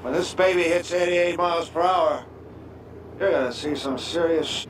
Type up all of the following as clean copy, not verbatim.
When this baby hits 88 miles per hour, you're gonna see some serious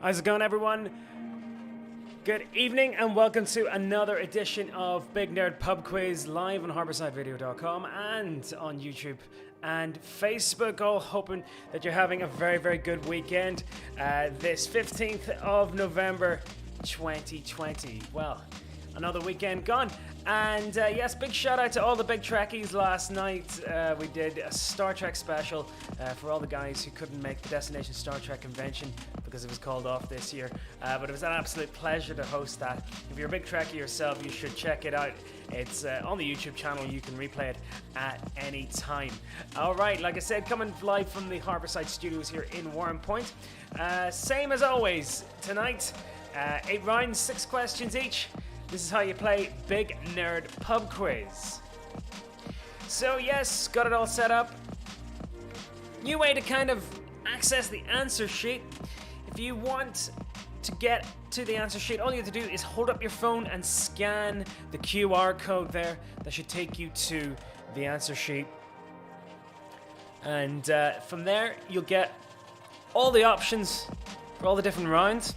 How's it going, everyone? Good evening and welcome to another edition of Big Nerd Pub Quiz live on Harbourside and on YouTube and Facebook. All hoping that you're having a very, very good weekend. This 15th of November 2020. Well, another weekend gone. And yes, big shout out to all the big Trekkies last night. We did a Star Trek special for all the guys who couldn't make the Destination Star Trek convention because it was called off this year. But it was an absolute pleasure to host that. If you're a big Trekkie yourself, you should check it out. It's on the YouTube channel. You can replay it at any time. All right, like I said, coming live from the Harbourside Studios here in Warren Point. Same as always, tonight, 8 rounds, 6 questions each. This is how you play Big Nerd Pub Quiz. So yes, got it all set up. New way to kind of access the answer sheet. If you want to get to the answer sheet, all you have to do is hold up your phone and scan the QR code there. That should take you to the answer sheet. And from there, you'll get all the options for all the different rounds.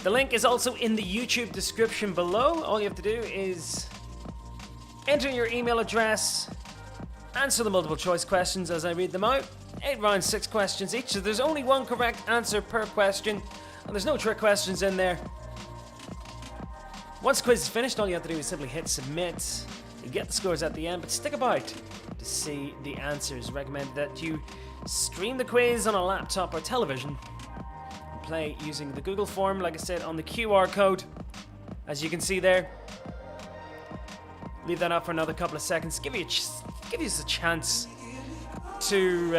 The link is also in the YouTube description below. All you have to do is enter your email address, answer the multiple choice questions as I read them out. 8 rounds, 6 questions each, so there's only one correct answer per question, and there's no trick questions in there. Once the quiz is finished, all you have to do is simply hit submit. You get the scores at the end, but stick about to see the answers. Recommend that you stream the quiz on a laptop or television. Play using the Google form, like I said, on the QR code, as you can see there. Leave that up for another couple of seconds. Give you a chance to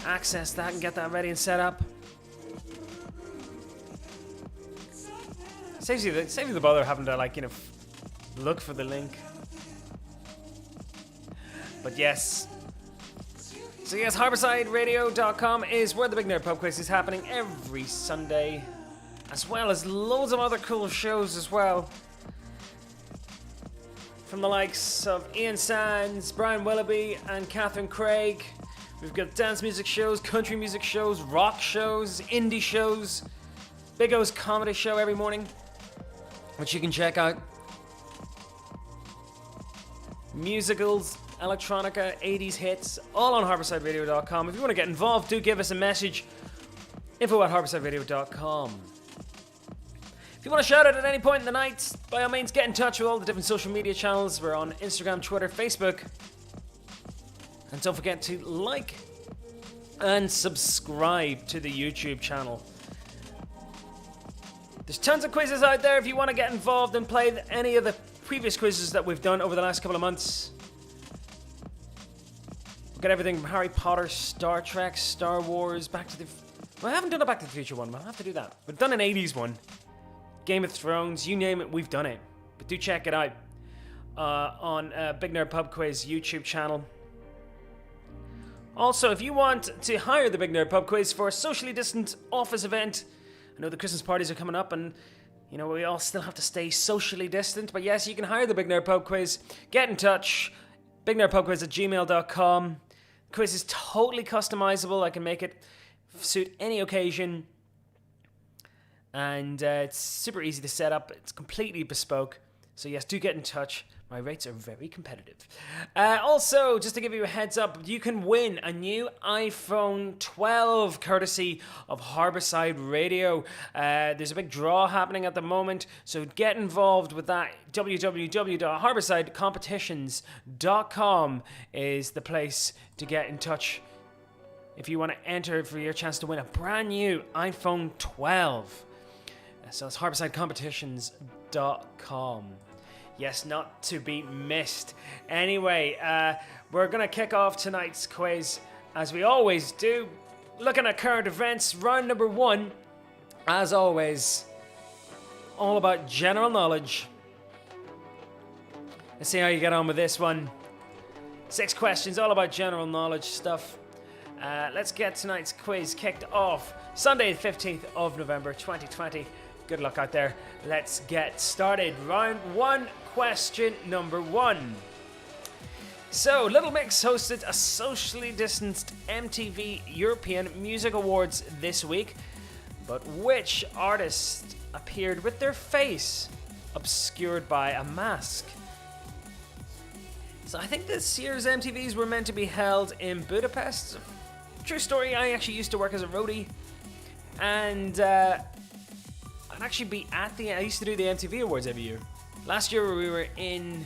access that and get that ready and set up. Saves you the bother having to look for the link. But yes. So yes, HarboursideRadio.com is where the Big Nerd Pub Quiz is happening every Sunday, as well as loads of other cool shows as well. From the likes of Ian Sands, Brian Willoughby and Catherine Craig. We've got dance music shows, country music shows, rock shows, indie shows, Big O's comedy show every morning, which you can check out. Musicals, electronica, 80s hits, all on HarboursideRadio.com. If you want to get involved, do give us a message. info@HarboursideRadio.com. If you want to shout out at any point in the night, by all means, get in touch with all the different social media channels. We're on Instagram, Twitter, Facebook. And don't forget to like and subscribe to the YouTube channel. There's tons of quizzes out there if you want to get involved and play any of the previous quizzes that we've done over the last couple of months. We've got everything from Harry Potter, Star Trek, Star Wars, Well, I haven't done a Back to the Future one, but I'll have to do that. We've done an 80s one. Game of Thrones, you name it, we've done it. But do check it out on Big Nerd Pub Quiz YouTube channel. Also, if you want to hire the Big Nerd Pub Quiz for a socially distant office event, I know the Christmas parties are coming up and, you know, we all still have to stay socially distant. But yes, you can hire the Big Nerd Pub Quiz. Get in touch. BigNerdPubQuiz@gmail.com. Quiz is totally customizable. I can make it suit any occasion. And it's super easy to set up. It's completely bespoke. So yes, do get in touch. My rates are very competitive. Also, just to give you a heads up, you can win a new iPhone 12 courtesy of Harbourside Radio. There's a big draw happening at the moment, so get involved with that. www.harboursidecompetitions.com is the place to get in touch if you want to enter for your chance to win a brand new iPhone 12. So it's harboursidecompetitions.com. Yes, not to be missed. Anyway, we're going to kick off tonight's quiz, as we always do, looking at current events. Round number 1, as always, all about general knowledge. Let's see how you get on with this one. 6 questions, all about general knowledge stuff. Let's get tonight's quiz kicked off. Sunday, the 15th of November, 2020. Good luck out there. Let's get started. Round 1, question number 1. So, Little Mix hosted a socially distanced MTV European Music Awards this week, but which artist appeared with their face obscured by a mask? So I think this year's MTVs were meant to be held in Budapest. True story, I actually used to work as a roadie, and I'd actually be at I used to do the MTV Awards every year. Last year we were in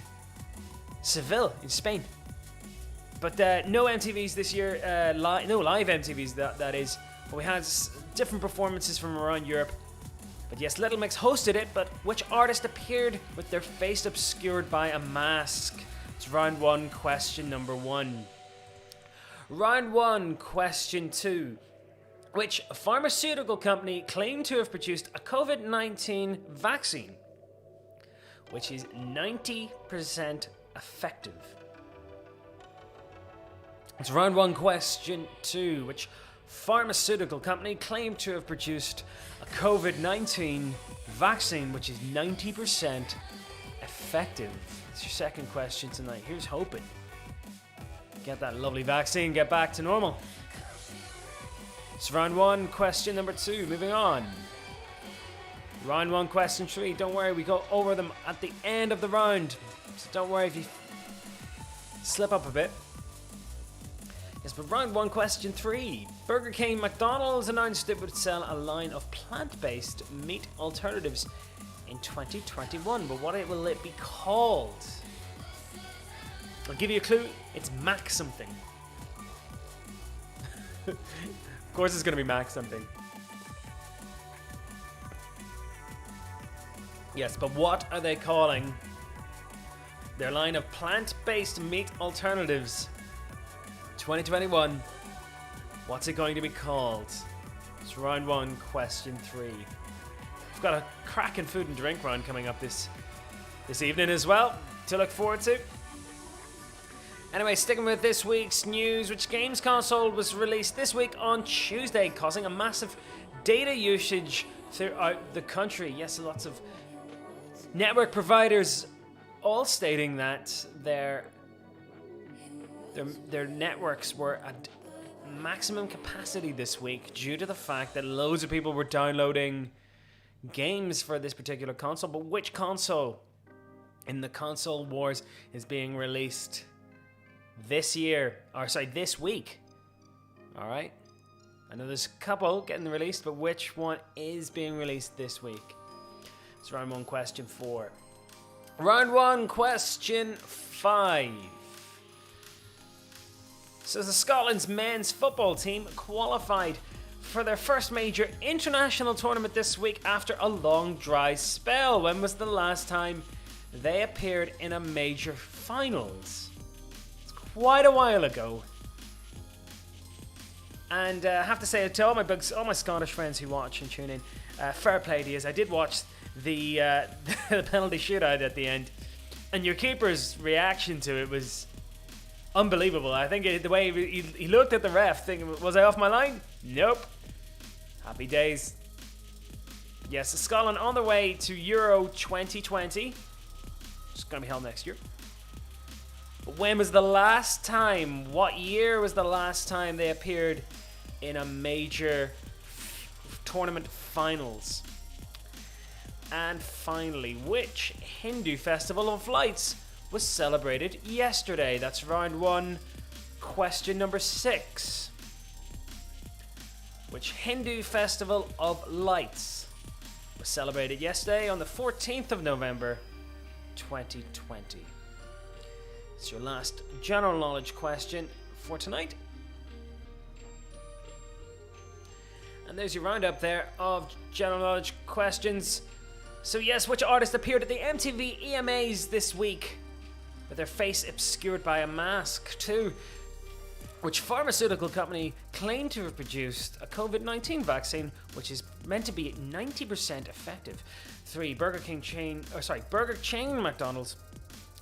Seville, in Spain. But no MTVs this year, no live MTVs that is. But we had different performances from around Europe. But yes, Little Mix hosted it, but which artist appeared with their face obscured by a mask? It's round 1, question number 1. Round 1, question 2. Which pharmaceutical company claimed to have produced a COVID-19 vaccine, which is 90% effective? It's round 1, question 2. Which pharmaceutical company claimed to have produced a COVID-19 vaccine, which is 90% effective? It's your second question tonight. Here's hoping. Get that lovely vaccine, get back to normal. It's round 1, question number 2. Moving on. Round 1, question 3. Don't worry, we go over them at the end of the round. So don't worry if you slip up a bit. Yes, but round 1, question 3. Burger King McDonald's announced it would sell a line of plant-based meat alternatives in 2021. But what will it be called? I'll give you a clue. It's Mac something. Of course it's going to be Mac something. Yes, but what are they calling their line of plant-based meat alternatives? 2021. What's it going to be called? It's round 1, question 3. We've got a cracking food and drink round coming up this evening as well to look forward to. Anyway, sticking with this week's news, which games console was released this week on Tuesday, causing a massive data usage throughout the country. Yes, lots of network providers all stating that their networks were at maximum capacity this week due to the fact that loads of people were downloading games for this particular console. But which console in the console wars is being released this week? All right. I know there's a couple getting released, but which one is being released this week? It's round 1, question 4. Round 1, question 5. So the Scotland's men's football team qualified for their first major international tournament this week after a long dry spell. When was the last time they appeared in a major finals? It's quite a while ago. And I have to say to all my Scottish friends who watch and tune in, fair play to you. I did watch the the penalty shootout at the end, and your keeper's reaction to it was unbelievable. I think the way he looked at the ref thinking, was I off my line? Nope. Happy days. Yes, Scotland on their way to Euro 2020. It's going to be held next year. But when was the last time, what year was the last time they appeared in a major tournament finals? And finally, which Hindu festival of lights was celebrated yesterday? That's round 1, question number 6. Which Hindu festival of lights was celebrated yesterday on the 14th of November 2020? It's your last general knowledge question for tonight. And there's your roundup there of general knowledge questions. So yes, which artist appeared at the MTV EMAs this week with their face obscured by a mask? 2. Which pharmaceutical company claimed to have produced a COVID-19 vaccine which is meant to be 90% effective? 3. Burger chain McDonald's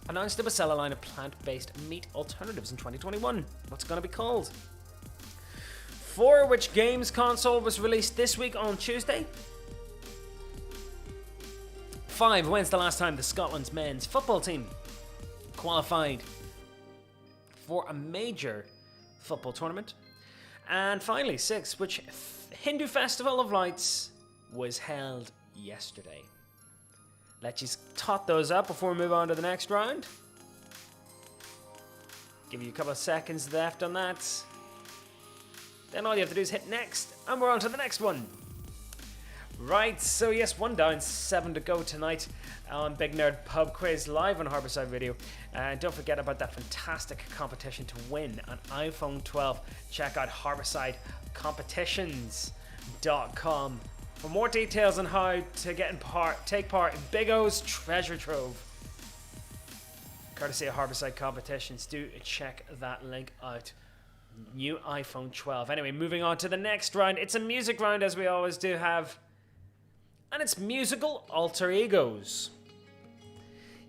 announced it would sell a line of plant-based meat alternatives in 2021. What's it going to be called? 4. Which games console was released this week on Tuesday? 5. When's the last time the Scotland's men's football team qualified for a major football tournament? And finally, 6. Which Hindu festival of lights was held yesterday? Let you tot those up before we move on to the next round. Give you a couple of seconds left on that. Then all you have to do is hit next, and we're on to the next one. Right, so yes, 1 down, 7 to go tonight on Big Nerd Pub Quiz live on Harbourside Radio. And don't forget about that fantastic competition to win an iPhone 12. Check out HarboursideCompetitions.com for more details on how to take part in Big O's treasure trove. Courtesy of Harbourside Competitions, do check that link out. New iPhone 12. Anyway, moving on to the next round. It's a music round, as we always do have. And it's musical alter egos.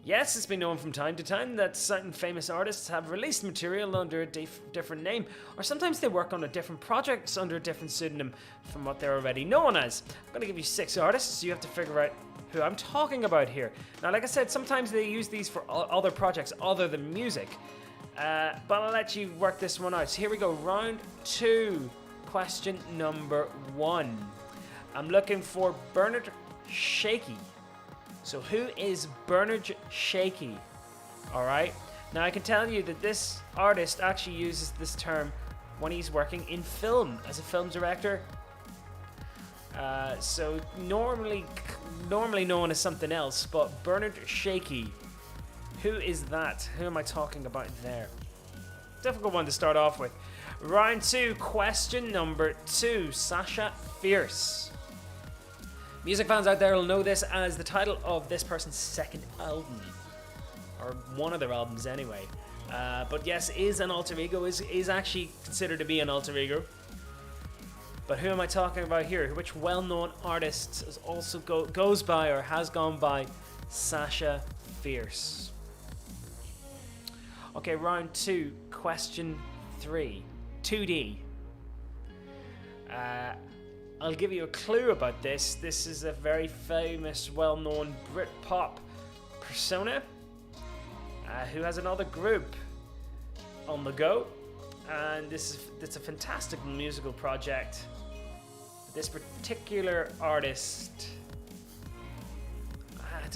Yes, it's been known from time to time that certain famous artists have released material under a different name, or sometimes they work on different projects under a different pseudonym from what they're already known as. I'm going to give you 6 artists, so you have to figure out who I'm talking about here. Now, like I said, sometimes they use these for other projects other than music, but I'll let you work this one out. So here we go, round 2, question number 1. I'm looking for Bernard Shaky. So who is Bernard Shaky? Alright, now I can tell you that this artist actually uses this term when he's working in film as a film director. So normally known as something else, but Bernard Shaky, who is that? Who am I talking about there? Difficult one to start off with. Round 2, question number 2, Sasha Fierce. Music fans out there will know this as the title of this person's second album, or one of their albums anyway. But yes, is an alter ego, is actually considered to be an alter ego. But who am I talking about here? Which well-known artist is also goes by or has gone by Sasha Fierce? Okay, round 2, question 3, 2D. I'll give you a clue about this. This is a very famous, well-known Britpop persona who has another group on the go, and it's a fantastic musical project. This particular artist, I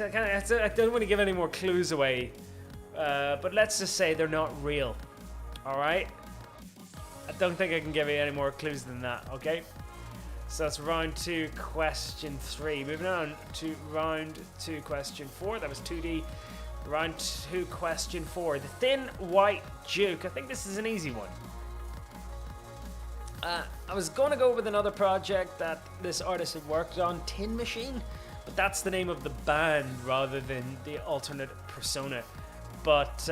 don't want to give any more clues away, but let's just say they're not real. All right, I don't think I can give you any more clues than that. Okay. So that's round 2, question 3. Moving on to round 2, question 4. That was 2D. Round 2, question 4. The Thin White Duke. I think this is an easy one. I was going to go with another project that this artist had worked on, Tin Machine, but that's the name of the band rather than the alternate persona. But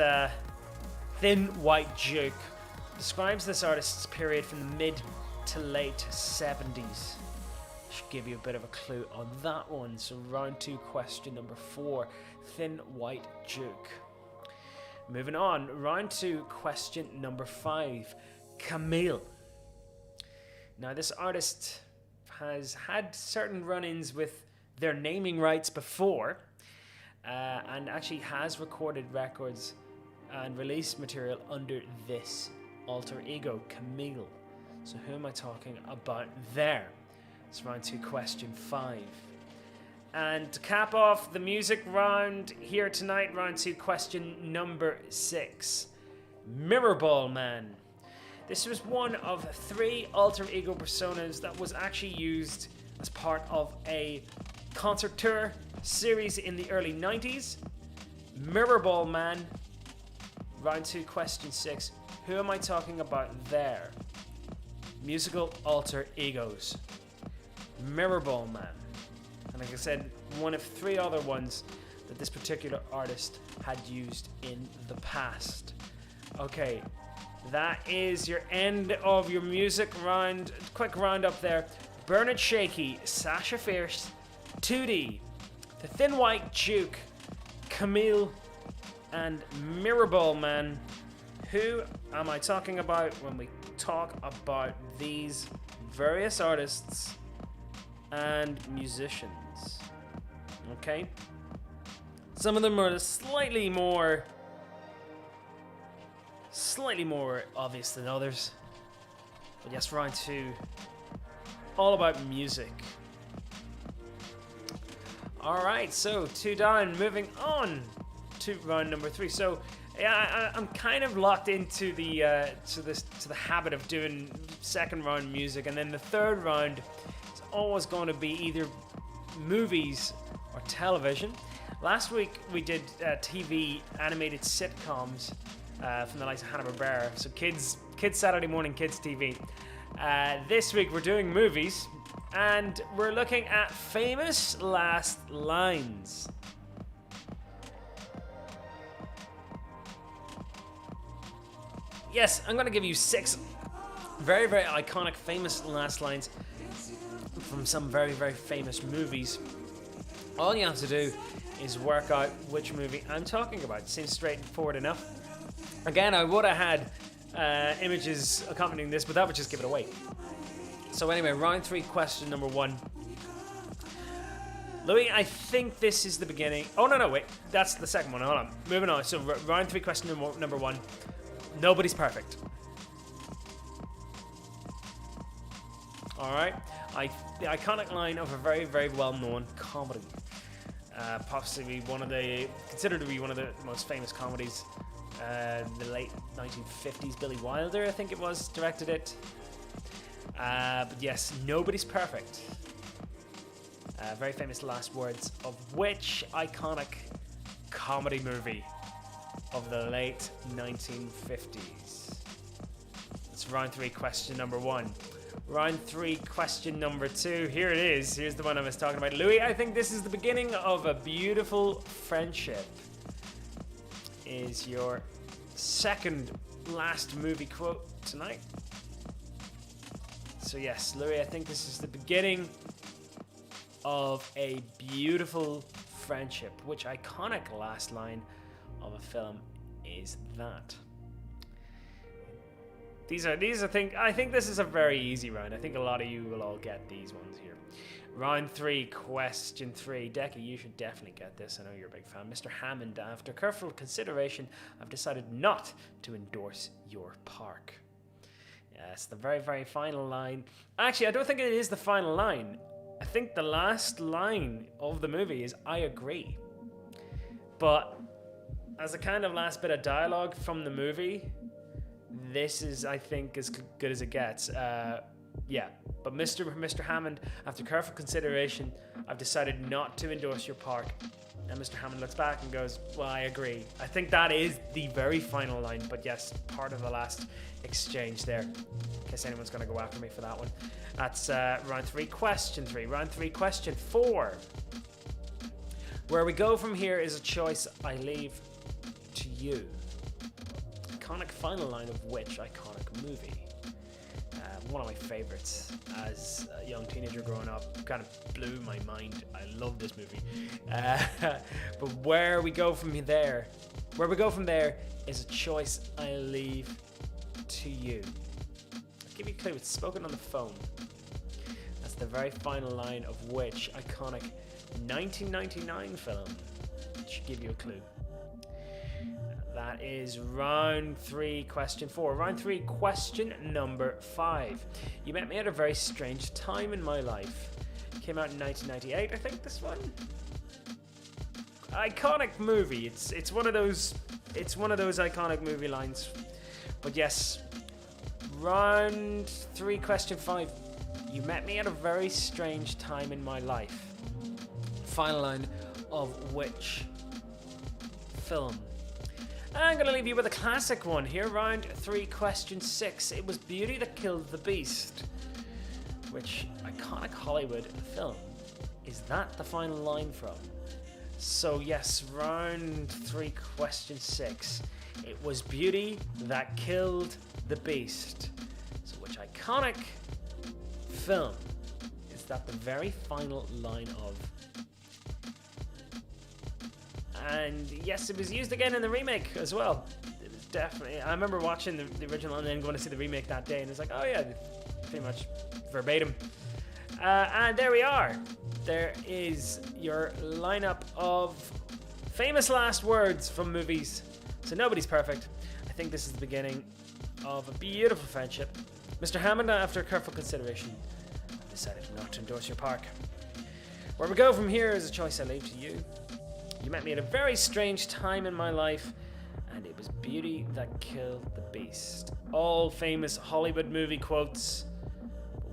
Thin White Duke describes this artist's period from the mid to late 70s. Should give you a bit of a clue on that one. So round 2, question number 4, Thin White Duke. Moving on, round 2, question number 5, Camille. Now this artist has had certain run-ins with their naming rights before, and actually has recorded records and released material under this alter ego, Camille. So who am I talking about there? It's round 2, question 5. And to cap off the music round here tonight, round 2, question number 6. Mirrorball Man. This was one of 3 alter ego personas that was actually used as part of a concert tour series in the early 90s. Mirrorball Man. Round 2, question 6. Who am I talking about there? Musical alter egos. Mirrorball Man. And like I said, one of 3 other ones that this particular artist had used in the past. Okay, that is your end of your music round. Quick roundup there. Bernard Shaky, Sasha Fierce, 2D, The Thin White Duke, Camille, and Mirrorball Man. Who am I talking about when we talk about these various artists and musicians? Okay. Some of them are slightly more obvious than others. But yes, round 2, all about music. Alright, so 2 down, moving on to round number 3. So yeah, I'm kind of locked into the habit of doing second round music, and then the third round is always going to be either movies or television. Last week we did TV animated sitcoms from the likes of Harbourside, so kids Saturday morning, kids TV. This week we're doing movies, and we're looking at famous last lines. Yes, I'm going to give you 6 very, very iconic, famous last lines from some very, very famous movies. All you have to do is work out which movie I'm talking about. It seems straightforward enough. Again, I would have had images accompanying this, but that would just give it away. So anyway, round 3, question number 1. Louis, I think this is the beginning. Oh, no, wait. That's the second one. Hold on. Moving on. So round 3, question number 1. Nobody's perfect. Alright. The iconic line of a very, very well-known comedy. Possibly considered to be one of the most famous comedies. The late 1950s, Billy Wilder, I think it was, directed it. But yes, nobody's perfect. Very famous last words of which iconic comedy movie of the late 1950s? It's round 3, question number 1. Round 3, question number 2. Here it is. Here's the one I was talking about. Louis, I think this is the beginning of a beautiful friendship. Is your second last movie quote tonight. So yes, Louis, I think this is the beginning of a beautiful friendship. Which iconic last line of a film is that? I think this is a very easy round. I think a lot of you will all get these ones here. Round 3, question 3. Decky, you should definitely get this. I know you're a big fan. Mr. Hammond, after careful consideration, I've decided not to endorse your park. Yes, the very, very final line. Actually, I don't think it is the final line. I think the last line of the movie is "I agree." But as a kind of last bit of dialogue from the movie, this is, I think, as good as it gets. Yeah, but Mr. Hammond, after careful consideration, I've decided not to endorse your park. And Mr. Hammond looks back and goes, well, I agree. I think that is the very final line, but yes, part of the last exchange there. In case anyone's going to go after me for that one. That's round 3, question 3. Round 3, question 4. Where we go from here is a choice I leave to you. Iconic final line of which iconic movie? One of my favorites as a young teenager growing up. Kind of blew my mind. I love this movie. But where we go from there is a choice I leave to you. I'll give you a clue. It's spoken on the phone. That's the very final line of which iconic 1999 film. It should give you a clue. That is round 3, question 4. Round 3, question number 5. You met me at a very strange time in my life. Came out in 1998, I think, this one. Iconic movie. It's one of those iconic movie lines. But yes, round 3, question 5. You met me at a very strange time in my life. Final line of which film? I'm going to leave you with a classic one here. Round 3, question 6. It was Beauty That Killed the Beast. Which iconic Hollywood film is that the final line from? So yes, round 3, question 6. It was Beauty That Killed the Beast. So which iconic film is that the very final line of? And yes, it was used again in the remake as well. It was definitely. I remember watching the original and then going to see the remake that day, and it's like, oh yeah, pretty much verbatim. And there we are. There is your lineup of famous last words from movies. So nobody's perfect. I think this is the beginning of a beautiful friendship. Mr. Hammond, after careful consideration, decided not to endorse your park. Where we go from here is a choice I leave to you. You met me at a very strange time in my life, and it was Beauty That Killed the Beast. All famous Hollywood movie quotes.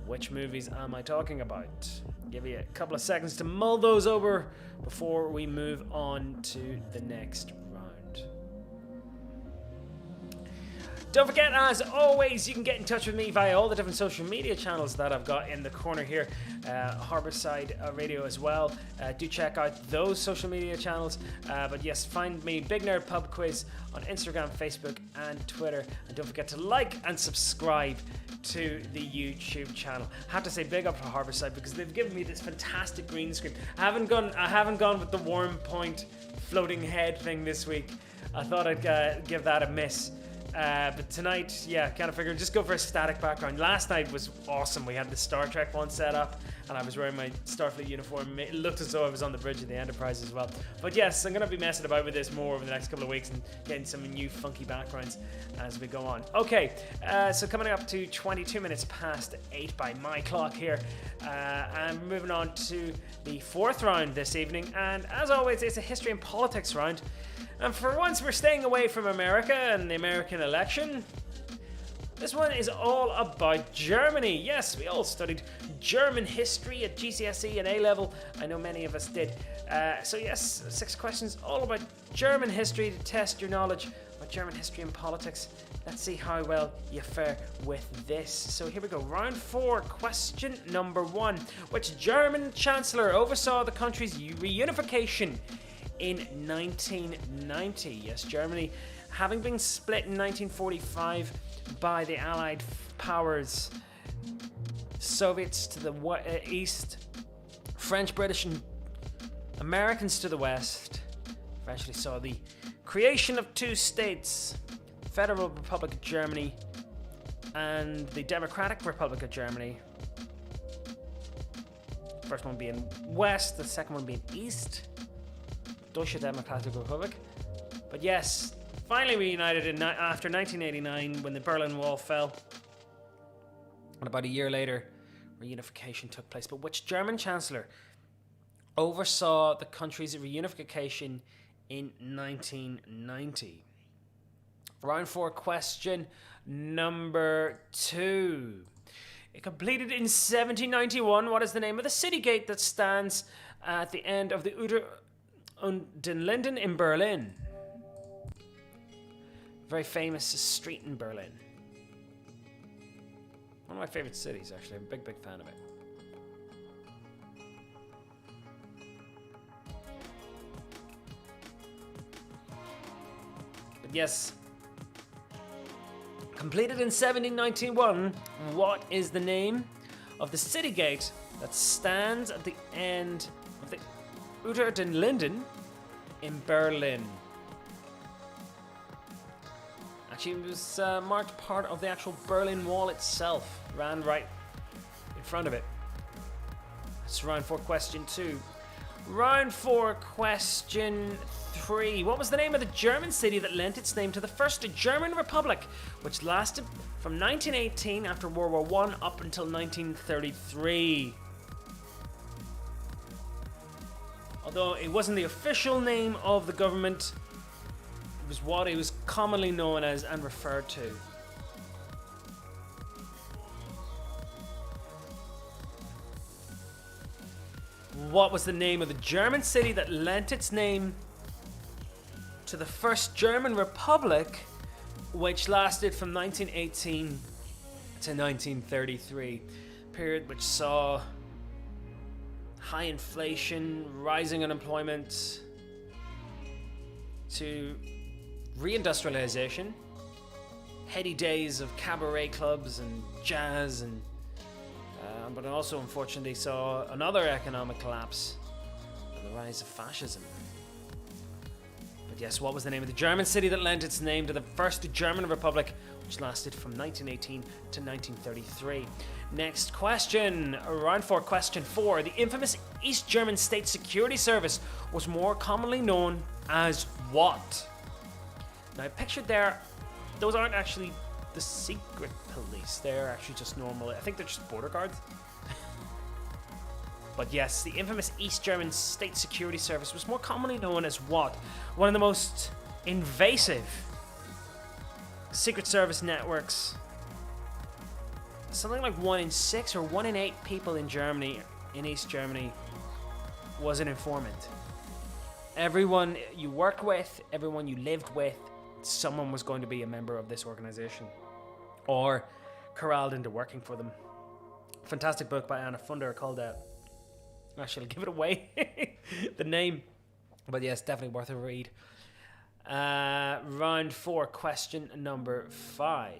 Which movies am I talking about? Give you a couple of seconds to mull those over before we move on to the next round. Don't forget, as always, you can get in touch with me via all the different social media channels that I've got in the corner here. Harbourside Radio as well. Do check out those social media channels. But yes, find me, BigNerdPubQuiz, on Instagram, Facebook, and Twitter. And don't forget to like and subscribe to the YouTube channel. I have to say big up to Harbourside because they've given me this fantastic green screen. I haven't gone with the warm point floating head thing this week. I thought I'd give that a miss. But tonight, yeah, kind of figured just go for a static background. Last night was awesome. We had the Star Trek one set up, and I was wearing my Starfleet uniform. It looked as though I was on the bridge of the Enterprise as well. But yes, I'm going to be messing about with this more over the next couple of weeks and getting some new funky backgrounds as we go on. Okay, so coming up to 22 minutes past 8 by my clock here. I'm moving on to the 4th round this evening, and as always, it's a history and politics round. And for once, we're staying away from America and the American election. This one is all about Germany. Yes, we all studied German history at GCSE and A-level. I know many of us did. So yes, 6 questions all about German history to test your knowledge about German history and politics. Let's see how well you fare with this. So here we go. Round 4, question number 1. Which German chancellor oversaw the country's reunification in 1990? Yes, Germany, having been split in 1945 by the Allied powers, Soviets to the east, French, British, and Americans to the west, eventually saw the creation of 2 states, Federal Republic of Germany and the Democratic Republic of Germany. First one being west, the second one being east. Deutsche Demokratische Republik. But yes, finally reunited after 1989 when the Berlin Wall fell. And about a year later, reunification took place. But which German chancellor oversaw the country's reunification in 1990? Round 4, question number 2. It completed in 1791. What is the name of the city gate that stands at the end of the Uter Den Linden in Berlin? Very famous street in Berlin. One of my favorite cities, actually. I'm a big fan of it. But yes, completed in 1791. What is the name of the city gate that stands at the end of the Uter den Linden in Berlin? Actually, it was marked part of the actual Berlin Wall itself, ran right in front of it. That's round 4, question 2. Round 4, question Prix. What was the name of the German city that lent its name to the First German Republic, which lasted from 1918 after World War I up until 1933? Although it wasn't the official name of the government, it was what it was commonly known as and referred to. What was the name of the German city that lent its name to the First German Republic, which lasted from 1918 to 1933, period which saw high inflation, rising unemployment, to reindustrialization, heady days of cabaret clubs and jazz, and but it also unfortunately saw another economic collapse and the rise of fascism. But yes, what was the name of the German city that lent its name to the First German Republic, which lasted from 1918 to 1933? Next question, round 4, question 4. The infamous East German State Security Service was more commonly known as what? Now, pictured there, those aren't actually the secret police. They're actually just normal. I think they're just border guards. But yes, the infamous East German State Security Service was more commonly known as what? One of the most invasive Secret Service networks. Something like 1 in 6 or 1 in 8 people in Germany, in East Germany, was an informant. Everyone you worked with, everyone you lived with, someone was going to be a member of this organization or corralled into working for them. Fantastic book by Anna Funder called actually, I'll give it away, the name. But yes, definitely worth a read. Round 4, question number 5.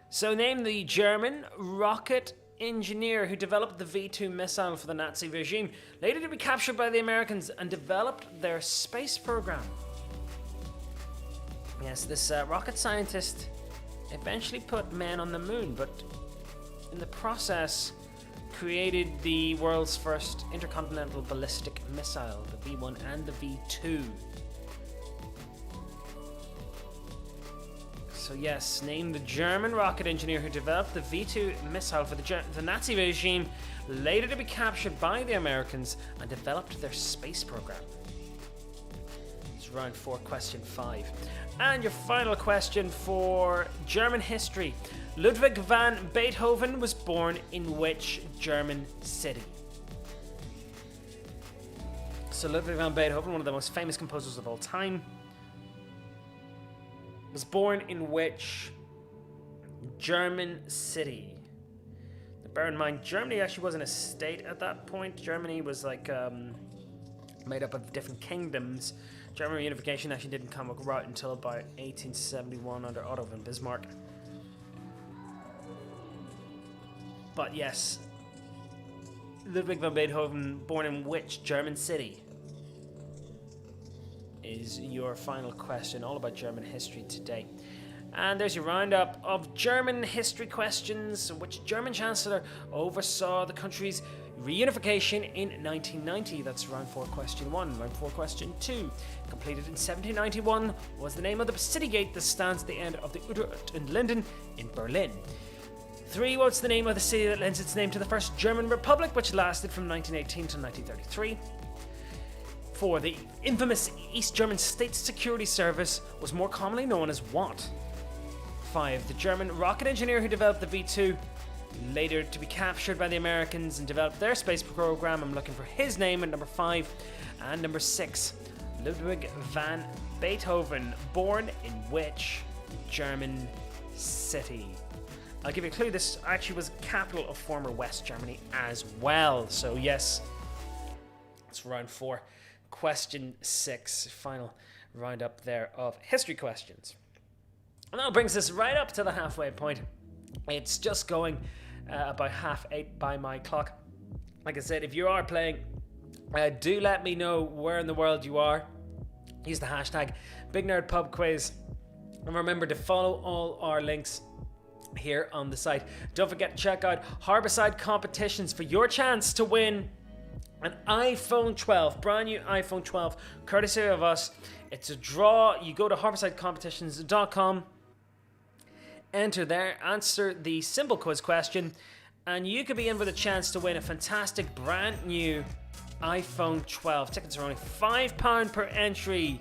So name the German rocket engineer who developed the V-2 missile for the Nazi regime, later to be captured by the Americans and developed their space program. Yes, this rocket scientist eventually put men on the moon, but in the process created the world's first intercontinental ballistic missile, the V-1 and the V-2. So yes, name the German rocket engineer who developed the V-2 missile for the Nazi regime, later to be captured by the Americans and developed their space program. It's round 4, question 5. And your final question for German history. Ludwig van Beethoven was born in which German city? So Ludwig van Beethoven, one of the most famous composers of all time, was born in which German city? Now, bear in mind, Germany actually wasn't a state at that point. Germany was like made up of different kingdoms. German unification actually didn't come about until about 1871 under Otto von Bismarck. But yes, Ludwig van Beethoven, born in which German city? Is your final question, all about German history today. And there's your roundup of German history questions. Which German Chancellor oversaw the country's reunification in 1990? That's round 4, question 1. Round 4, question 2. Completed in 1791 was the name of the city gate that stands at the end of the Utrecht and Linden in Berlin. 3. What's the name of the city that lends its name to the First German Republic, which lasted from 1918 to 1933? 4. The infamous East German State Security Service was more commonly known as what? 5. The German rocket engineer who developed the V-2, later to be captured by the Americans and developed their space program. I'm looking for his name at number 5. And number 6. Ludwig van Beethoven, born in which German city? I'll give you a clue, this actually was capital of former West Germany as well. So yes, it's round 4. Question 6, final roundup there of history questions. And that brings us right up to the halfway point. It's just going about 8:30 by my clock. Like I said, if you are playing, do let me know where in the world you are. Use the hashtag BigNerdPubQuiz. And remember to follow all our links here on the site. Don't forget to check out Harbourside competitions for your chance to win an iPhone 12, brand new iPhone 12, courtesy of us. It's a draw. You go to HarboursideCompetitions.com, enter there, answer the simple quiz question, and you could be in with a chance to win a fantastic brand new iPhone 12. Tickets are only £5 per entry.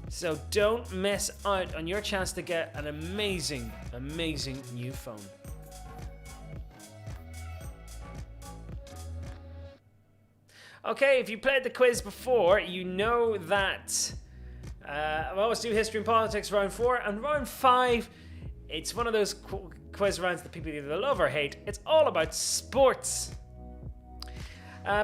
So don't miss out on your chance to get an amazing, amazing new phone. Okay, if you played the quiz before, you know that I always do history and politics round 4, and round 5, it's one of those quiz rounds that people either love or hate. It's all about sports.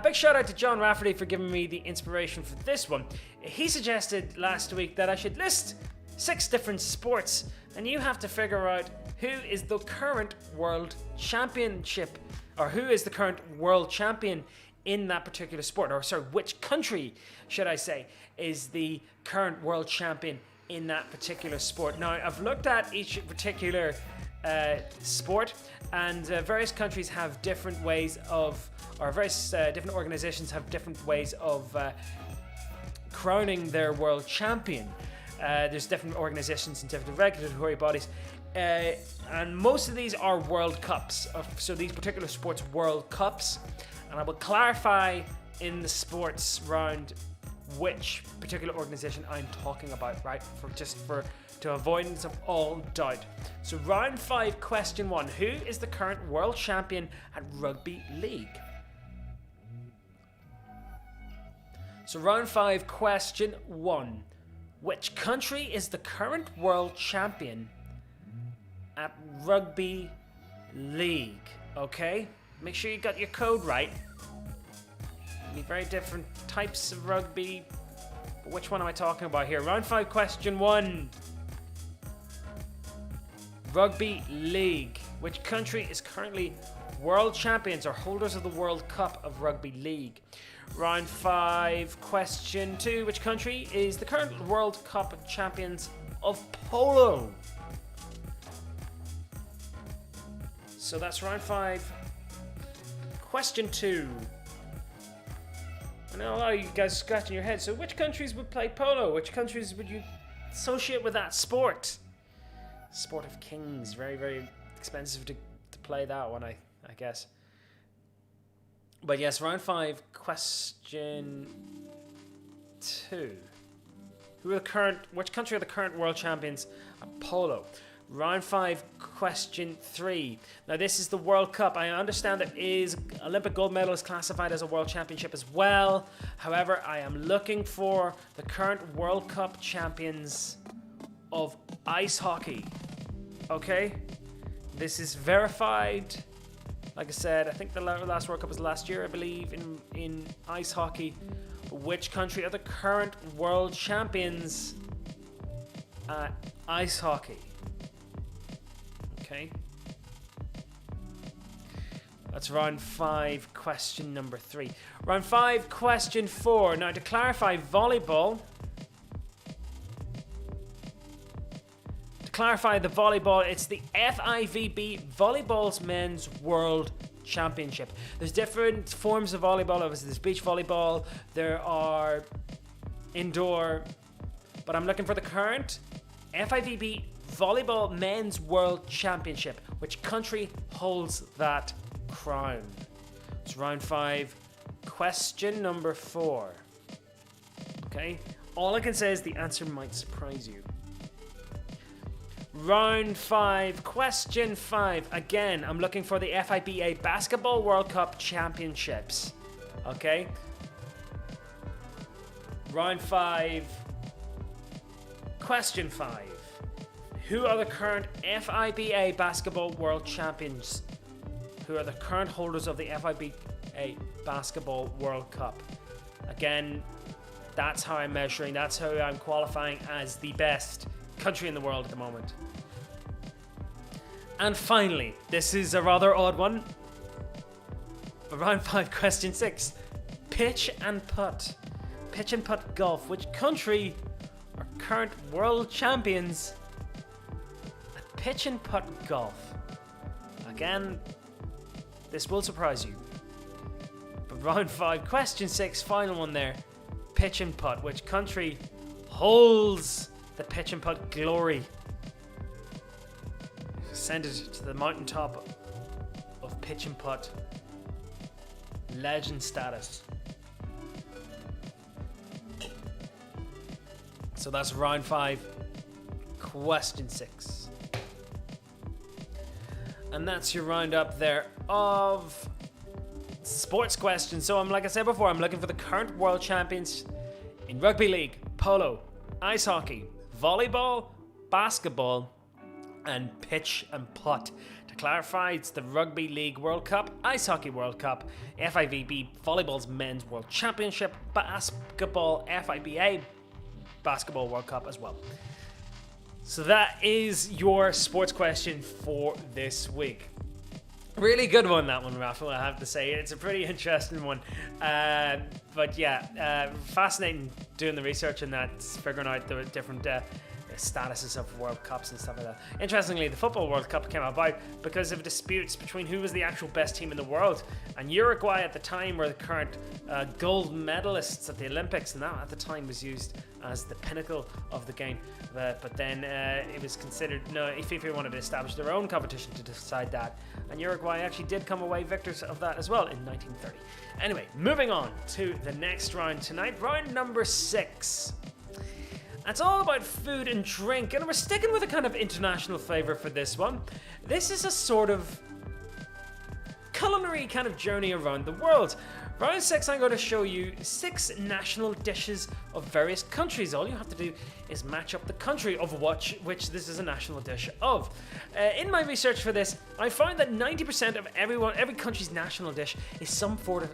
Big shout out to John Rafferty for giving me the inspiration for this one. He suggested last week that I should list 6 different sports, and you have to figure out who is the current world championship, or who is the current world champion in that particular sport, or sorry, which country, should I say, is the current world champion in that particular sport. Now, I've looked at each particular sport, and various countries have different ways of, or various different organizations have different ways of crowning their world champion. There's different organizations and different regulatory bodies, and most of these are World Cups. So these particular sports, World Cups, and I will clarify in the sports round which particular organization I'm talking about, right? To avoidance of all doubt. So round 5, question 1. Who is the current world champion at rugby league? So round 5, question 1. Which country is the current world champion at rugby league? Okay, make sure you got your code right. Be very different types of rugby. But which one am I talking about here? Round 5, question 1. Rugby league. Which country is currently world champions or holders of the World Cup of Rugby League? Round 5, question 2. Which country is the current World Cup champions of polo? So that's round 5, question 2. I know a lot of you guys scratching your head. So which countries would play polo? Which countries would you associate with that sport? Sport of kings. Very, very expensive to play that one, I guess. But yes, round 5, question 2. Which country are the current world champions at polo? Round 5, question 3. Now this is the World Cup. I understand that Olympic gold medal is classified as a world championship as well. However, I am looking for the current World Cup champions of ice hockey. Okay? This is verified. Like I said, I think the last World Cup was last year, I believe, in ice hockey. Which country are the current world champions at ice hockey? Okay. That's round 5, question number 3. Round 5, question 4. Now, to clarify volleyball. To clarify the volleyball, it's the FIVB Volleyball's Men's World Championship. There's different forms of volleyball. Obviously, there's beach volleyball. There are indoor. But I'm looking for the current FIVB Volleyball Men's World Championship. Which country holds that crown? It's round 5, question number 4. Okay, all I can say is the answer might surprise you. Round 5, question 5. Again, I'm looking for the FIBA Basketball World Cup Championships. Okay, round 5, question 5. Who are the current FIBA Basketball World Champions? Who are the current holders of the FIBA Basketball World Cup? Again, that's how I'm measuring. That's how I'm qualifying as the best country in the world at the moment. And finally, this is a rather odd one. Round 5, question 6. Pitch and putt. Pitch and putt golf. Which country are current world champions at pitch and putt golf? Again, this will surprise you. But round 5, question 6, final one there. Pitch and putt. Which country holds the pitch and putt glory? Ascended to the mountaintop of pitch and putt legend status. So that's round 5, question 6. And that's your roundup there of sports questions. So like I said before, I'm looking for the current world champions in rugby league, polo, ice hockey, volleyball, basketball, and pitch and putt. To clarify, it's the Rugby League World Cup, Ice Hockey World Cup, FIVB Volleyball's Men's World Championship, Basketball FIBA Basketball World Cup as well. So that is your sports question for this week. Really good one, that one, Rafa, I have to say. It's a pretty interesting one. But yeah, fascinating doing the research on that, figuring out the different statuses of World Cups and stuff like that. Interestingly, the Football World Cup came about because of disputes between who was the actual best team in the world. And Uruguay at the time were the current gold medalists at the Olympics, and that at the time was used as the pinnacle of the game. But then it was considered, no, FIFA wanted to establish their own competition to decide that. And Uruguay actually did come away victors of that as well in 1930. Anyway, moving on to the next round tonight, round number 6. It's all about food and drink, and we're sticking with a kind of international flavour for this one. This is a sort of culinary kind of journey around the world. Round 6, I'm going to show you 6 national dishes of various countries. All you have to do is match up the country of which this is a national dish of. In my research for this, I found that 90% of every country's national dish is some form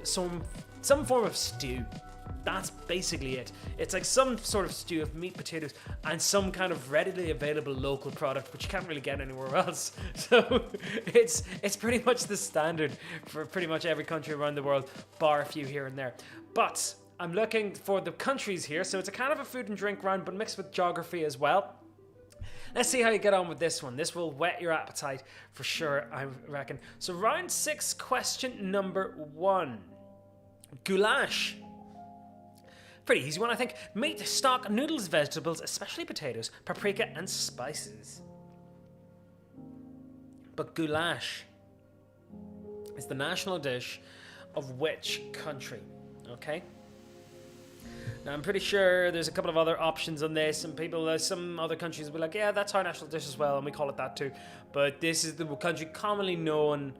of stew. That's basically it. It's like some sort of stew of meat, potatoes, and some kind of readily available local product, which you can't really get anywhere else. So it's pretty much the standard for pretty much every country around the world, bar a few here and there. But I'm looking for the countries here, so it's a kind of a food and drink round, but mixed with geography as well. Let's see how you get on with this one. This will whet your appetite for sure, I reckon. So round 6, question number 1. Goulash. Pretty easy one, I think. Meat, stock, noodles, vegetables, especially potatoes, paprika, and spices. But goulash is the national dish of which country? Okay. Now, I'm pretty sure there's a couple of other options on this, and people, some other countries will be like, yeah, that's our national dish as well, and we call it that too. But this is the country commonly known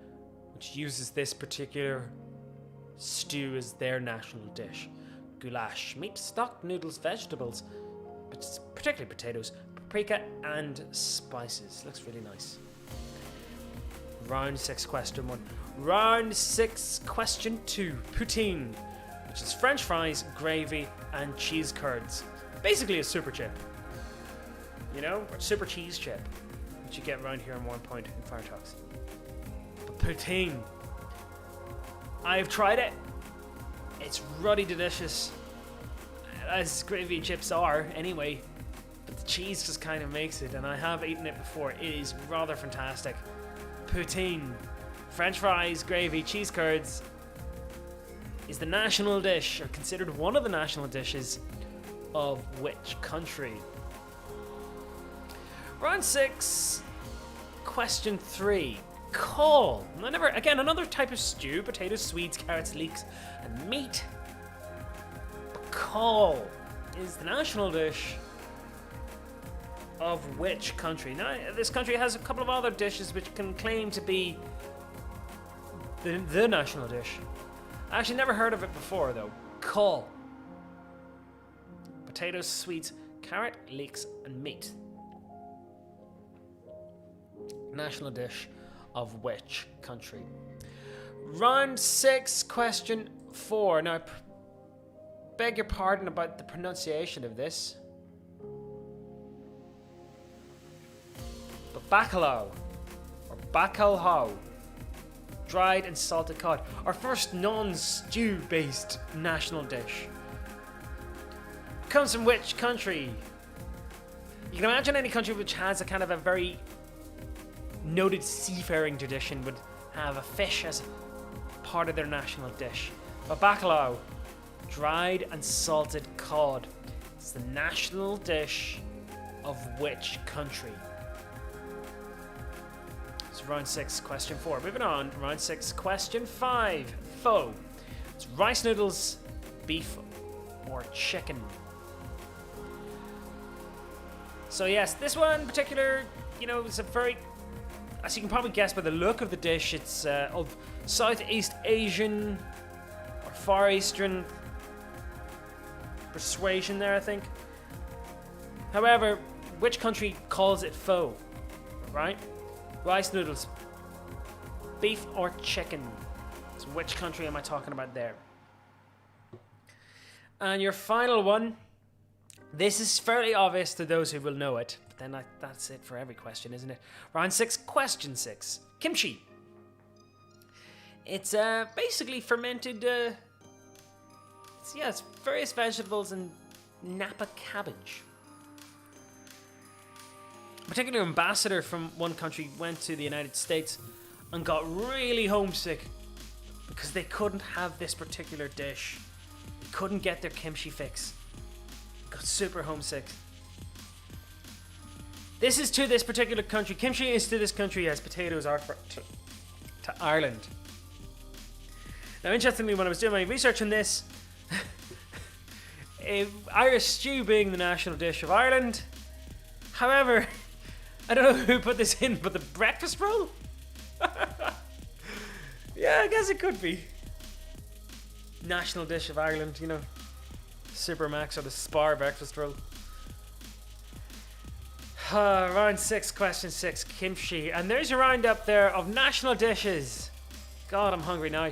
which uses this particular stew as their national dish. Goulash. Meat, stock, noodles, vegetables, but particularly potatoes, paprika, and spices. Looks really nice. Round 6, question 1. Round 6, question 2. Poutine, which is French fries, gravy, and cheese curds. Basically a super chip. You know? Or super cheese chip, which you get around here on One Point in Fire Talks. But poutine. I've tried it. It's ruddy delicious, as gravy chips are anyway, but the cheese just kind of makes it, and I have eaten it before. It is rather fantastic. Poutine, French fries, gravy, cheese curds, is the national dish, or considered one of the national dishes, of which country? Round 6, question 3. Caul. Another type of stew, potatoes, swedes, carrots, leeks, and meat. But caul is the national dish of which country? Now, this country has a couple of other dishes which can claim to be the national dish. I actually never heard of it before, though. Caul. Potatoes, swedes, carrot, leeks, and meat. National dish of which country? Round 6, question 4. Now, beg your pardon about the pronunciation of this, but bacalhau, or bacalhau, dried and salted cod, our first non-stew based national dish, comes from which country? You can imagine any country which has a kind of a very noted seafaring tradition would have a fish as part of their national dish. But bacalhau, dried and salted cod, is the national dish of which country? It's round 6, question 4. Moving on, round 6, question 5. Pho. It's rice noodles, beef, or chicken. So yes, this one in particular, it's a very, as you can probably guess by the look of the dish, it's of Southeast Asian or Far Eastern persuasion there, I think. However, which country calls it pho? Right? Rice noodles, beef or chicken? So which country am I talking about there? And your final one, this is fairly obvious to those who will know it, but then that's it for every question, isn't it? Round 6, question 6. Kimchi. It's basically fermented, it's various vegetables and Napa cabbage. A particular ambassador from one country went to the United States and got really homesick because they couldn't have this particular dish. They couldn't get their kimchi fix. Got super homesick. This is to this particular country. Kimchi is to this country as potatoes are to Ireland. Now, interestingly, when I was doing my research on this, Irish stew being the national dish of Ireland. However, I don't know who put this in, but the breakfast roll? Yeah, I guess it could be. National dish of Ireland, Supermax or the Spar breakfast roll. Round 6, question 6, kimchi. And there's your roundup there of national dishes. God, I'm hungry now.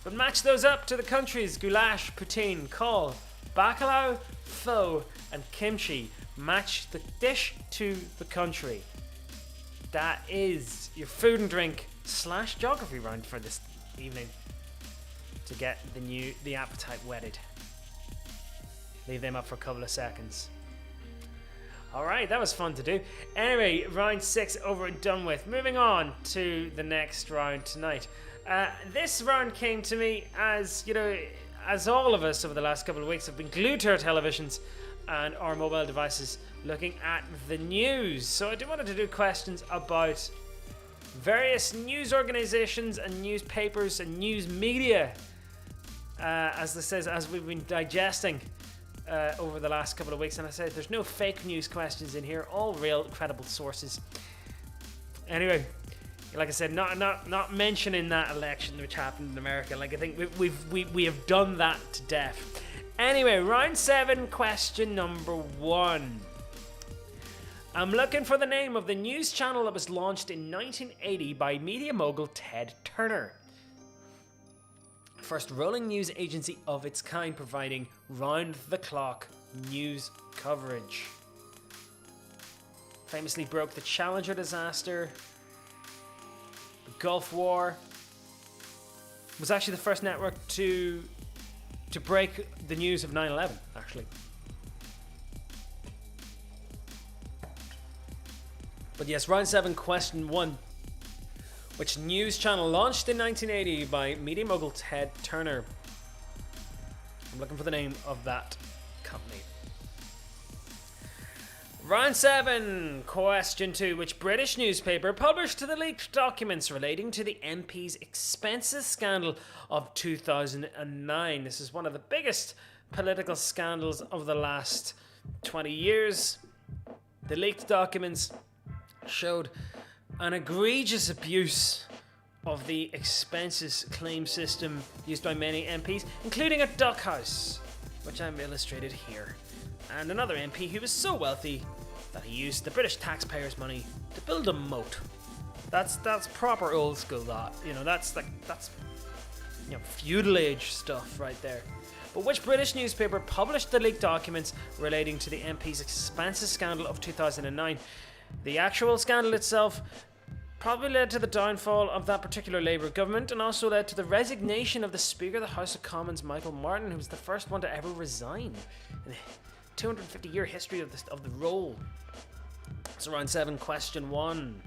But match those up to the countries: goulash, poutine, caul, bacalhau, pho, and kimchi. Match the dish to the country. That is your food and drink / geography round for this evening. To get the appetite whetted. Leave them up for a couple of seconds. Alright, that was fun to do. Anyway, round 6 over and done with. Moving on to the next round tonight. This round came to me as, as all of us over the last couple of weeks have been glued to our televisions and our mobile devices looking at the news. So I wanted to do questions about various news organizations and newspapers and news media, as we've been digesting over the last couple of weeks. And I said there's no fake news questions in here, all real credible sources. Anyway, like I said, not mentioning that election which happened in America. Like, I think we have done that to death. Anyway, round 7, question number 1. I'm looking for the name of the news channel that was launched in 1980 by media mogul Ted Turner. First rolling news agency of its kind, providing round-the-clock news coverage. Famously broke the Challenger disaster, the Gulf War. Was actually the first network to break the news of 9/11, actually. But yes, round 7, question 1. Which news channel launched in 1980 by media mogul Ted Turner? I'm looking for the name of that company. Round 7, question 2. Which British newspaper published the leaked documents relating to the MP's expenses scandal of 2009? This is one of the biggest political scandals of the last 20 years. The leaked documents showed an egregious abuse of the expenses claim system used by many MPs, including a duck house, which I'm illustrated here, and another MP who was so wealthy that he used the British taxpayers' money to build a moat. That's proper old school. That's feudal age stuff right there. But which British newspaper published the leaked documents relating to the MP's expenses scandal of 2009? The actual scandal itself probably led to the downfall of that particular Labour government, and also led to the resignation of the Speaker of the House of Commons, Michael Martin, who was the first one to ever resign in the 250-year history of the role. So round 7, question 1.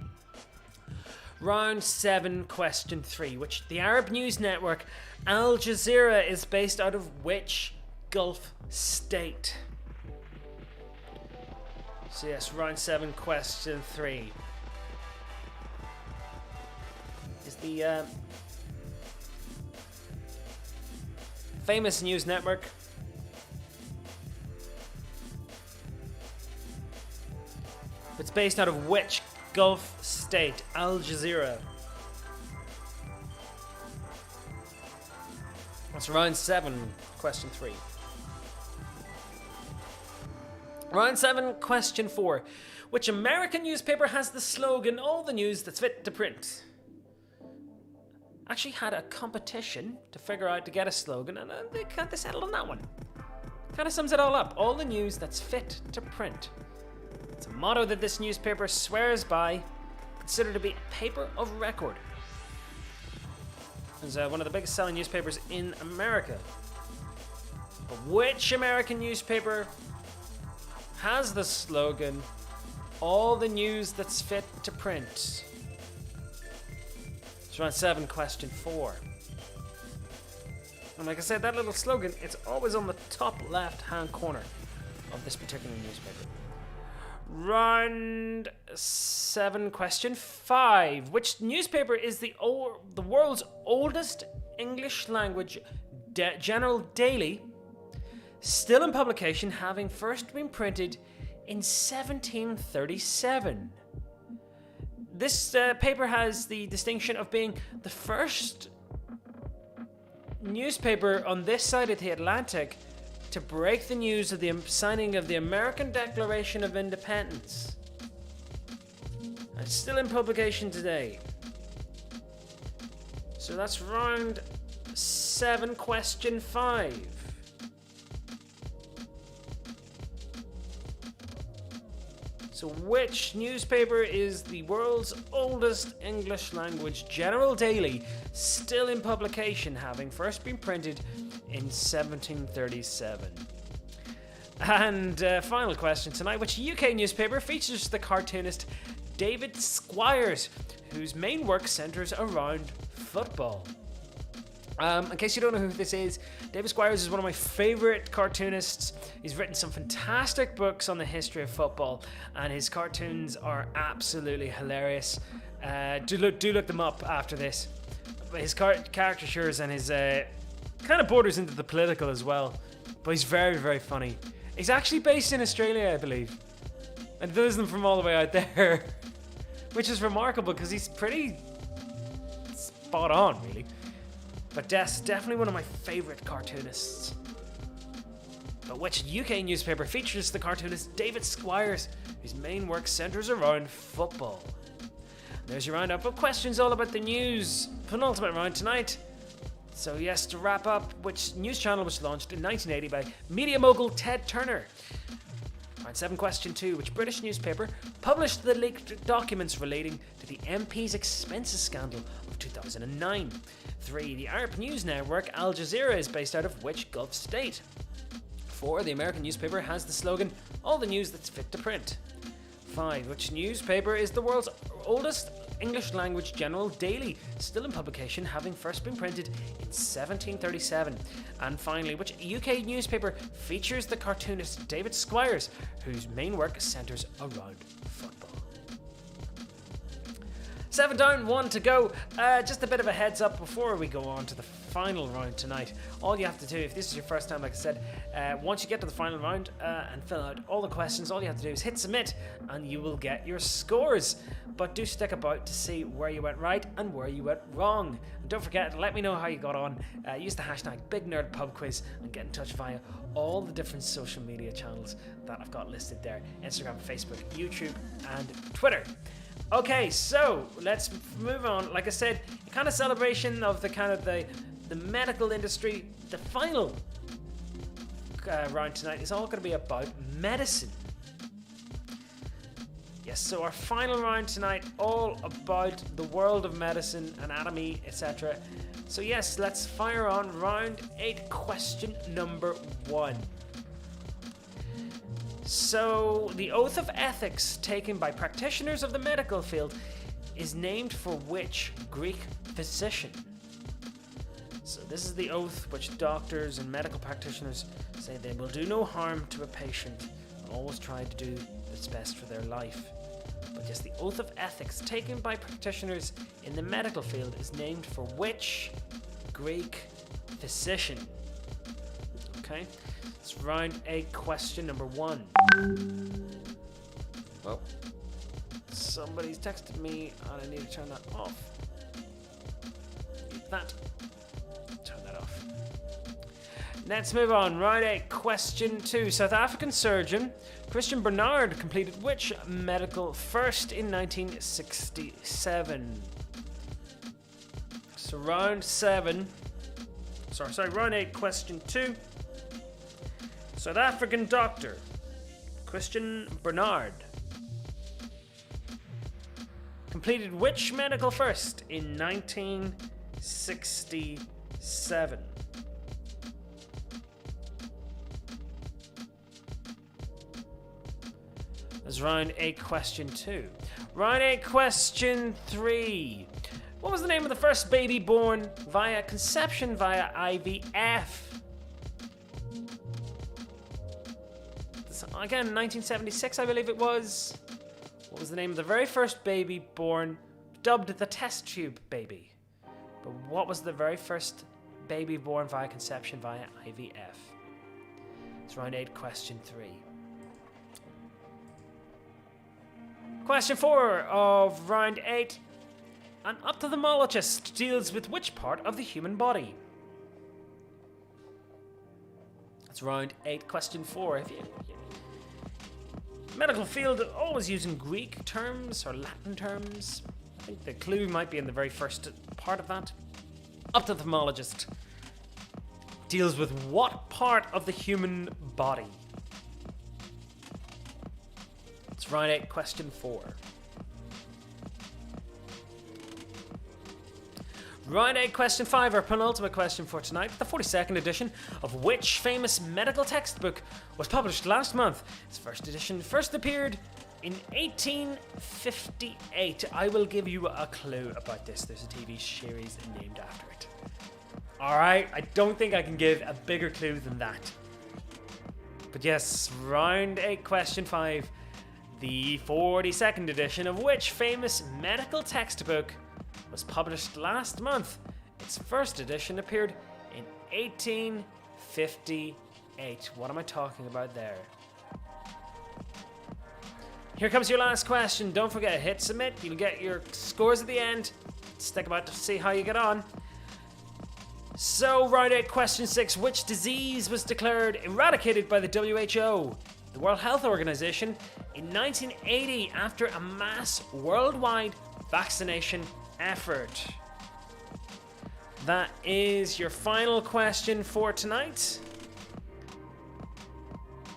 Round 7, question 3. Which the Arab news network Al Jazeera is based out of which Gulf state? So yes, round 7, question 3. Is the famous news network it's based out of which Gulf state? Al Jazeera. That's round 7, question 3. Round 7, question 4. Which American newspaper has the slogan, all the news that's fit to print? Actually had a competition to figure out to get a slogan, and they settled on that one. Kind of sums it all up. All the news that's fit to print. It's a motto that this newspaper swears by, considered to be a paper of record. It's one of the biggest selling newspapers in America. But which American newspaper has the slogan, all the news that's fit to print? It's round 7, question 4. And like I said, that little slogan, it's always on the top left-hand corner of this particular newspaper. Round 7, question 5. Which newspaper is the world's oldest English language general daily, still in publication, having first been printed in 1737? This paper has the distinction of being the first newspaper on this side of the Atlantic to break the news of the signing of the American Declaration of Independence. It's still in publication today. So that's round 7, question 5. So which newspaper is the world's oldest English language general daily, still in publication, having first been printed in 1737? And final question tonight. Which UK newspaper features the cartoonist David Squires, whose main work centres around football? In case you don't know who this is, David Squires is one of my favourite cartoonists. He's written some fantastic books on the history of football, and his cartoons are absolutely hilarious. Do look them up after this. But his caricatures and his kind of borders into the political as well, but he's very, very funny. He's actually based in Australia, I believe, and does them from all the way out there, which is remarkable because he's pretty spot on, really. But definitely one of my favourite cartoonists. But which UK newspaper features the cartoonist David Squires, whose main work centres around football? There's your roundup of questions all about the news. Penultimate round tonight. So yes, to wrap up, which news channel was launched in 1980 by media mogul Ted Turner? Round 7, question 2. Which British newspaper published the leaked documents relating to the MP's expenses scandal of 2009? 3. The Arab news network Al Jazeera is based out of which Gulf state? 4. The American newspaper has the slogan, all the news that's fit to print. 5. Which newspaper is the world's oldest English language general daily, still in publication, having first been printed in 1737? And finally, which UK newspaper features the cartoonist David Squires, whose main work centres around football? 7 down, 1 to go. Just a bit of a heads up before we go on to the final round tonight. All you have to do, if this is your first time, like I said, once you get to the final round and fill out all the questions, all you have to do is hit submit and you will get your scores. But do stick about to see where you went right and where you went wrong. And don't forget, let me know how you got on. Use the hashtag BigNerdPubQuiz and get in touch via all the different social media channels that I've got listed there: Instagram, Facebook, YouTube, and Twitter. Okay, so let's move on. Like I said, kind of celebration of the kind of the medical industry. The final round tonight is all going to be about medicine. Yes, so our final round tonight, all about the world of medicine, anatomy, etc. So yes, let's fire on round 8, question number 1. So, the oath of ethics taken by practitioners of the medical field is named for which Greek physician? So this is the oath which doctors and medical practitioners say they will do no harm to a patient and always try to do what's best for their life. But yes, the oath of ethics taken by practitioners in the medical field is named for which Greek physician? Okay, it's round 8, question number 1. Well, somebody's texted me and I need to turn that off. Turn that off. Let's move on. Round 8, question 2. South African surgeon Christian Barnard completed which medical first in 1967? So round 8, question 2. South African doctor Christian Barnard completed which medical first in 1967? That's round 8, question 2. Round 8, question 3. What was the name of the first baby born via conception via IVF? Again, 1976, I believe it was. What was the name of the very first baby born, dubbed the test tube baby? But what was the very first baby born via conception via IVF? It's round 8, question 3. Question 4 of round 8. An ophthalmologist deals with which part of the human body? That's round 8, question 4. If you medical field always using Greek terms or Latin terms. I think the clue might be in the very first part of that. Ophthalmologist deals with what part of the human body? It's round 8, question 4. Round 8, question 5, our penultimate question for tonight. The 42nd edition of which famous medical textbook was published last month? Its first edition first appeared in 1858. I will give you a clue about this. There's a TV series named after it. Alright, I don't think I can give a bigger clue than that. But yes, round 8, question 5. The 42nd edition of which famous medical textbook was published last month? Its first edition appeared in 1858. What am I talking about there? Here comes your last question. Don't forget, hit submit. You'll get your scores at the end. Stick about to see how you get on. So, round 8, question 6. Which disease was declared eradicated by the WHO, the World Health Organization, in 1980 after a mass worldwide vaccination effort? That is your final question for tonight.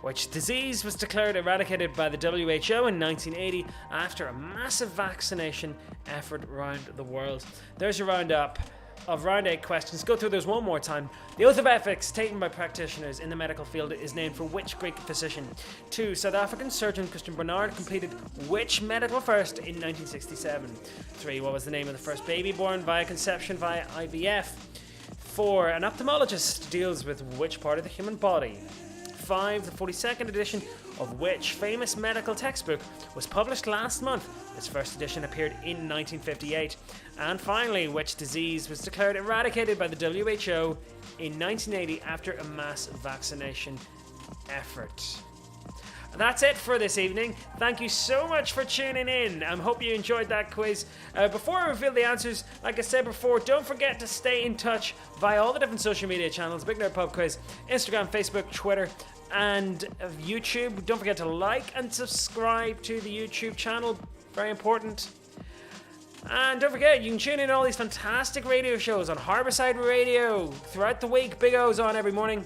Which disease was declared eradicated by the WHO in 1980 after a massive vaccination effort around the world? There's your roundup of round 8 questions. Go through those one more time. The oath of ethics taken by practitioners in the medical field is named for which Greek physician? 2. South African surgeon Christian Barnard completed which medical first in 1967? 3. What was the name of the first baby born via conception via IVF? 4. An ophthalmologist deals with which part of the human body? 5. The 42nd edition of which famous medical textbook was published last month? Its first edition appeared in 1958. And finally, which disease was declared eradicated by the WHO in 1980 after a mass vaccination effort? And that's it for this evening. Thank you so much for tuning in. I hope you enjoyed that quiz. Before I reveal the answers, like I said before, don't forget to stay in touch via all the different social media channels: BigNerdPubQuiz, Instagram, Facebook, Twitter, and YouTube. Don't forget to like and subscribe to the YouTube channel. Very important. And don't forget, you can tune in all these fantastic radio shows on Harbourside Radio throughout the week. Big O's on every morning.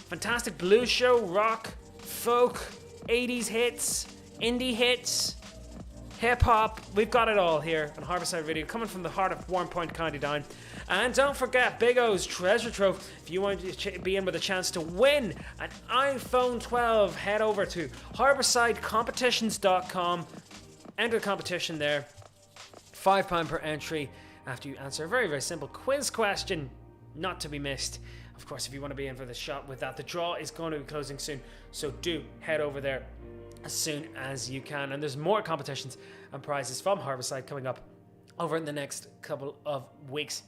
Fantastic blues show, rock, folk, 80s hits, indie hits, hip-hop. We've got it all here on Harbourside Radio, coming from the heart of Warmpoint, County Down. And don't forget Big O's Treasure Trove. If you want to be in with a chance to win an iPhone 12, head over to harboursidecompetitions.com. Enter the competition there. £5 per entry after you answer a very, very simple quiz question, not to be missed. Of course, if you want to be in for the shot with that, the draw is going to be closing soon, so do head over there as soon as you can. And there's more competitions and prizes from Harbourside coming up over in the next couple of weeks.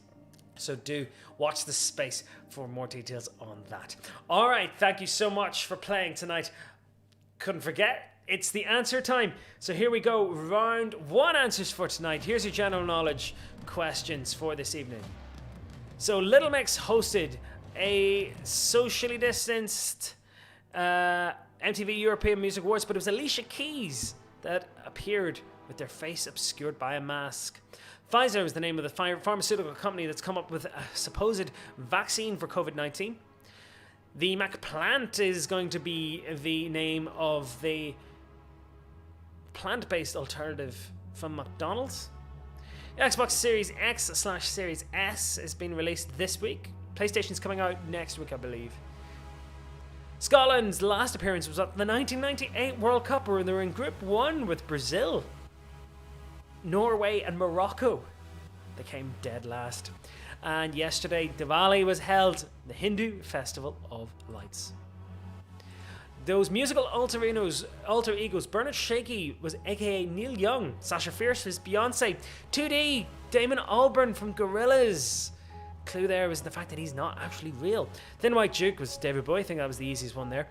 So do watch the space for more details on that. All right, thank you so much for playing tonight. Couldn't forget, it's the answer time. So here we go, round one answers for tonight. Here's your general knowledge questions for this evening. So Little Mix hosted a socially distanced MTV European Music Awards, but it was Alicia Keys that appeared with their face obscured by a mask. Pfizer is the name of the pharmaceutical company that's come up with a supposed vaccine for COVID-19. The McPlant is going to be the name of the plant-based alternative from McDonald's. The Xbox Series X/Series S has been released this week. PlayStation's coming out next week, I believe. Scotland's last appearance was at the 1998 World Cup, where they were in Group 1 with Brazil, Norway and Morocco. They came dead last. And yesterday, Diwali was held, the Hindu Festival of Lights. Those musical alter egos, Bernard Shaky was aka Neil Young, Sasha Fierce was Beyonce, 2D, Damon Albarn from Gorillaz. Clue there was the fact that he's not actually real. Thin White Duke was David Bowie, I think that was the easiest one there.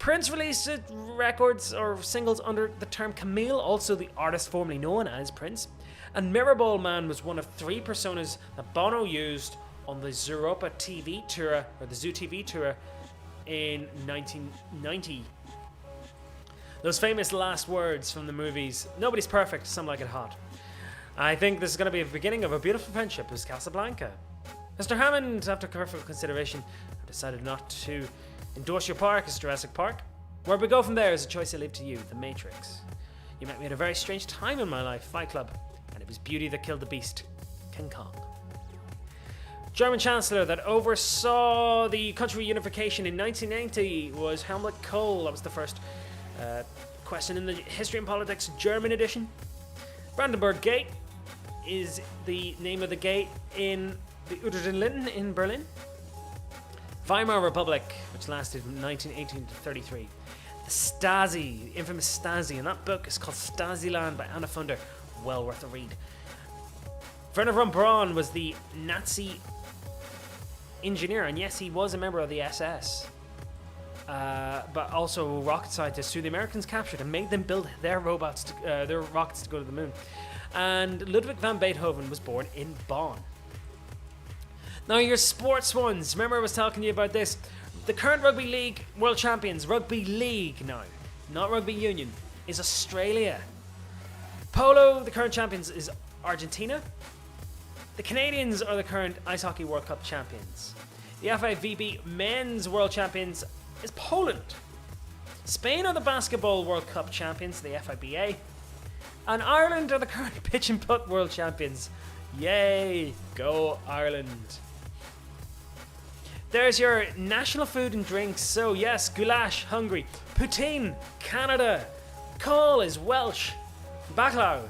Prince released records or singles under the term Camille, also the artist formerly known as Prince. And Mirrorball Man was one of three personas that Bono used on the Zooropa TV tour, or the Zoo TV tour, in 1990. Those famous last words from the movies, "Nobody's perfect, some like it hot." I think this is going to be the beginning of a beautiful friendship with Casablanca. Mr. Hammond, after careful consideration, I've decided not to endorse your park as Jurassic Park. Where we go from there is a choice I leave to you, The Matrix. You met me at a very strange time in my life, Fight Club, and it was beauty that killed the beast, King Kong. German Chancellor that oversaw the country unification in 1990 was Helmut Kohl. That was the first question in the History and Politics German edition. Brandenburg Gate is the name of the gate in the Unter den Linden in Berlin. Weimar Republic, which lasted from 1918 to 33. The Stasi, the infamous Stasi, and that book is called Stasiland by Anna Funder. Well worth a read. Werner von Braun was the Nazi engineer, and yes, he was a member of the SS, but also rocket scientists who the Americans captured and made them build their rockets to go to the moon. And Ludwig van Beethoven was born in Bonn. Now your sports ones, remember I was talking to you about this. The current Rugby League World Champions, Rugby League now, not Rugby Union, is Australia. Polo, the current champions, is Argentina. The Canadians are the current Ice Hockey World Cup champions. The FIVB Men's World Champions is Poland. Spain are the Basketball World Cup champions, the FIBA. And Ireland are the current Pitch and Putt World Champions. Yay, go Ireland. There's your national food and drinks. So yes, goulash, Hungary. Poutine, Canada. Col is Welsh. Bacalhau,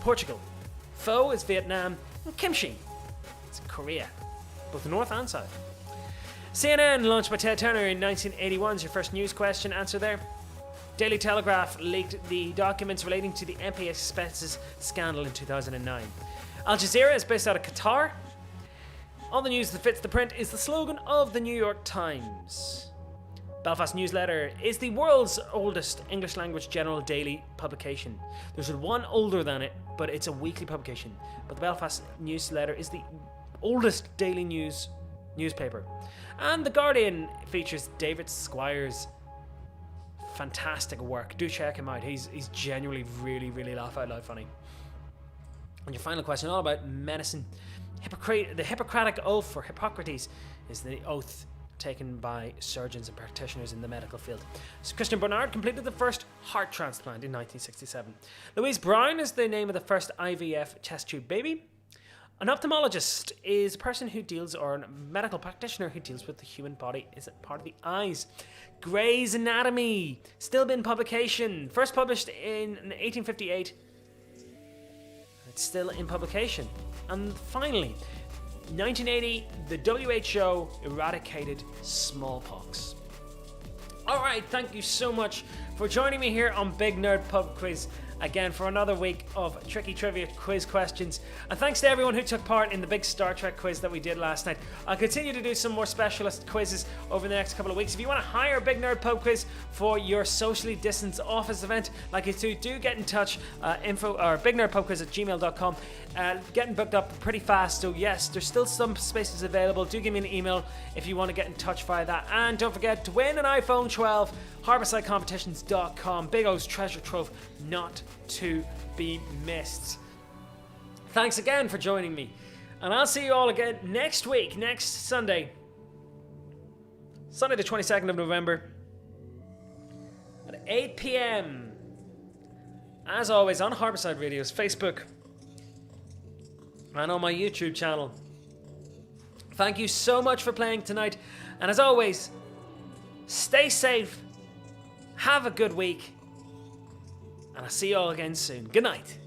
Portugal. Pho is Vietnam. And kimchi, it's Korea. Both north and south. CNN, launched by Ted Turner in 1981, is your first news question answer there. Daily Telegraph leaked the documents relating to the MP expenses scandal in 2009. Al Jazeera is based out of Qatar. All the news that fits the print is the slogan of the New York Times. Belfast Newsletter is the world's oldest English language general daily publication. There's one older than it, but it's a weekly publication. But the Belfast Newsletter is the oldest daily newspaper. And The Guardian features David Squires' fantastic work. Do check him out. He's genuinely really, really laugh out loud funny. And your final question, all about medicine. The Hippocratic Oath, or Hippocrates, is the oath taken by surgeons and practitioners in the medical field. So Christian Barnard completed the first heart transplant in 1967. Louise Brown is the name of the first IVF test tube baby. An ophthalmologist is a person who deals, or a medical practitioner who deals with the human body, is part of the eyes. Grey's Anatomy, still been publication, first published in 1858. still in publication. And finally, 1980, the WHO eradicated smallpox. Alright, thank you so much for joining me here on Big Nerd Pub Quiz again for another week of tricky trivia quiz questions. And thanks to everyone who took part in the big Star Trek quiz that we did last night. I'll continue to do some more specialist quizzes over the next couple of weeks. If you want to hire Big Nerd Pub Quiz for your socially distanced office event, like you do get in touch, info or bignerdpubquiz@gmail.com. Getting booked up pretty fast, so yes, there's still some spaces available. Do give me an email if you want to get in touch via that. And don't forget to win an iPhone 12, HarboursideCompetitions.com. Big O's treasure trove not to be missed. Thanks again for joining me, and I'll see you all again next week, next Sunday the 22nd of November at 8 p.m. as always on Harbourside Radio's Facebook and on my YouTube channel. Thank you so much for playing tonight, and as always, stay safe, have a good week, and I'll see you all again soon. Good night.